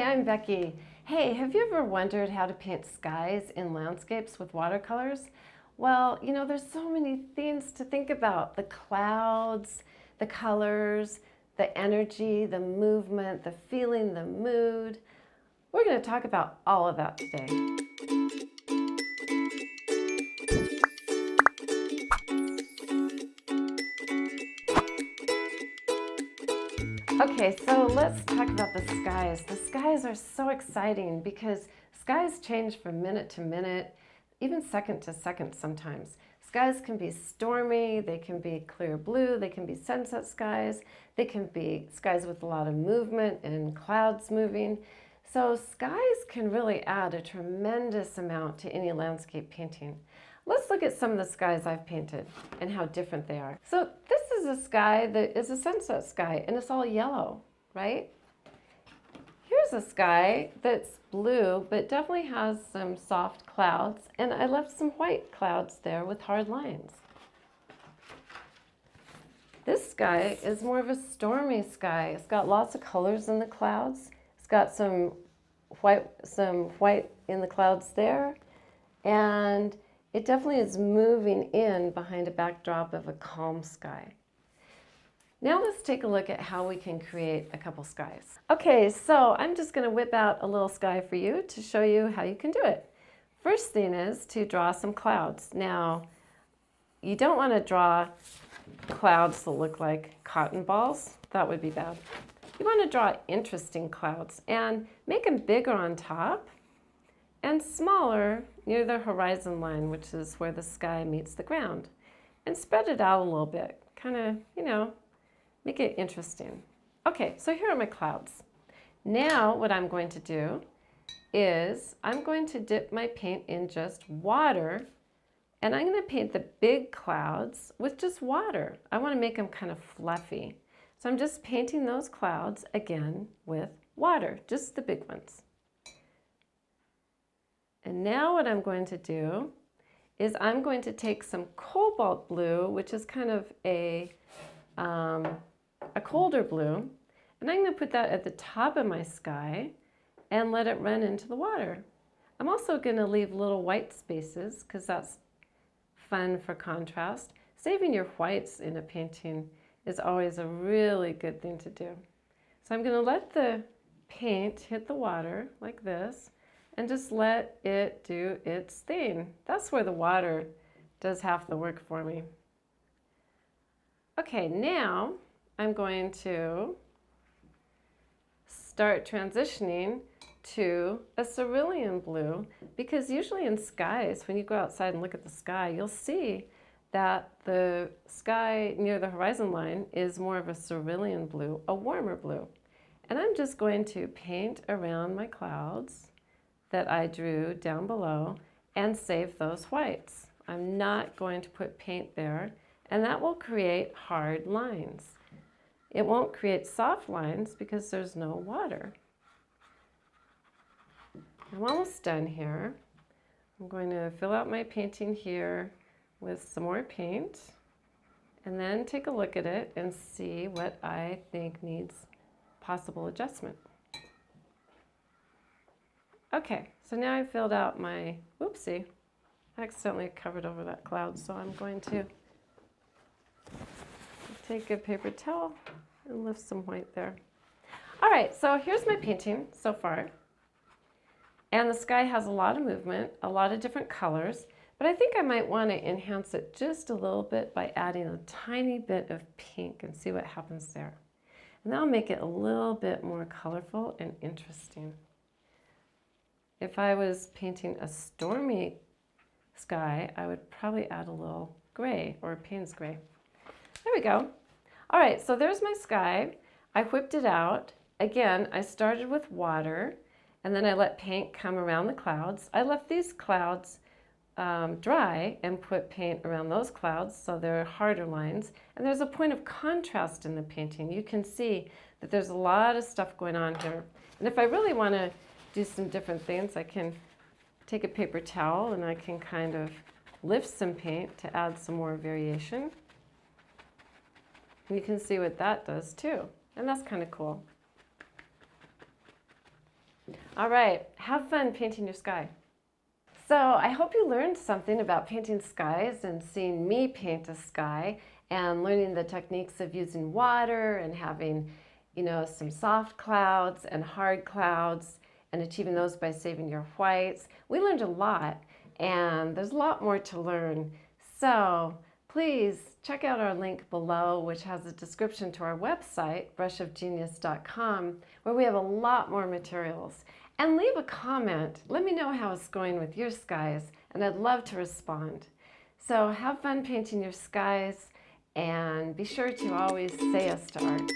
I'm Becky. Hey, have you ever wondered how to paint skies in landscapes with watercolors? Well, there's so many things to think about. The clouds, the colors, the energy, the movement, the feeling, the mood. We're going to talk about all of that today. Okay, so let's talk about the skies. The skies are so exciting because skies change from minute to minute, even second to second sometimes. Skies can be stormy, they can be clear blue, they can be sunset skies, they can be skies with a lot of movement and clouds moving. So skies can really add a tremendous amount to any landscape painting. Let's look at some of the skies I've painted and how different they are. So this is a sky that is a sunset sky and it's all yellow, right? Here's a sky that's blue but definitely has some soft clouds, and I left some white clouds there with hard lines. This sky is more of a stormy sky. It's got lots of colors in the clouds. It's got some white in the clouds there, and it definitely is moving in behind a backdrop of a calm sky. Now let's take a look at how we can create a couple skies. Okay, so I'm just going to whip out a little sky for you to show you how you can do it. First thing is to draw some clouds. Now, you don't want to draw clouds that look like cotton balls. That would be bad. You want to draw interesting clouds and make them bigger on top and smaller near the horizon line, which is where the sky meets the ground. And spread it out a little bit, kind of, make it interesting. Okay, so here are my clouds. Now what I'm going to do is I'm going to dip my paint in just water, and I'm going to paint the big clouds with just water. I want to make them kind of fluffy. So I'm just painting those clouds again with water, just the big ones. And now what I'm going to do is I'm going to take some cobalt blue, which is kind of a colder blue, and I'm going to put that at the top of my sky and let it run into the water. I'm also going to leave little white spaces because that's fun for contrast. Saving your whites in a painting is always a really good thing to do. So I'm going to let the paint hit the water like this and just let it do its thing. That's where the water does half the work for me. Okay, now I'm going to start transitioning to a cerulean blue, because usually in skies, when you go outside and look at the sky, you'll see that the sky near the horizon line is more of a cerulean blue, a warmer blue. And I'm just going to paint around my clouds that I drew down below and save those whites. I'm not going to put paint there, and that will create hard lines. It won't create soft lines because there's no water. I'm almost done here. I'm going to fill out my painting here with some more paint and then take a look at it and see what I think needs possible adjustment. Okay, so now I've filled out my, whoopsie, I accidentally covered over that cloud, so I'm going to take a paper towel and lift some white there. All right, so here's my painting so far. And the sky has a lot of movement, a lot of different colors, but I think I might want to enhance it just a little bit by adding a tiny bit of pink and see what happens there. And that'll make it a little bit more colorful and interesting. If I was painting a stormy sky, I would probably add a little gray or Payne's gray. There we go. All right, so there's my sky. I whipped it out. Again, I started with water, and then I let paint come around the clouds. I left these clouds dry and put paint around those clouds so they're harder lines. And there's a point of contrast in the painting. You can see that there's a lot of stuff going on here. And if I really want to do some different things, I can take a paper towel and I can kind of lift some paint to add some more variation. And you can see what that does too, and that's kind of cool. All right, have fun painting your sky. So I hope you learned something about painting skies and seeing me paint a sky and learning the techniques of using water and having, some soft clouds and hard clouds and achieving those by saving your whites. We learned a lot and there's a lot more to learn. So please check out our link below, which has a description to our website, brushofgenius.com, where we have a lot more materials. And leave a comment. Let me know how it's going with your skies, and I'd love to respond. So have fun painting your skies, and be sure to always say yes to art.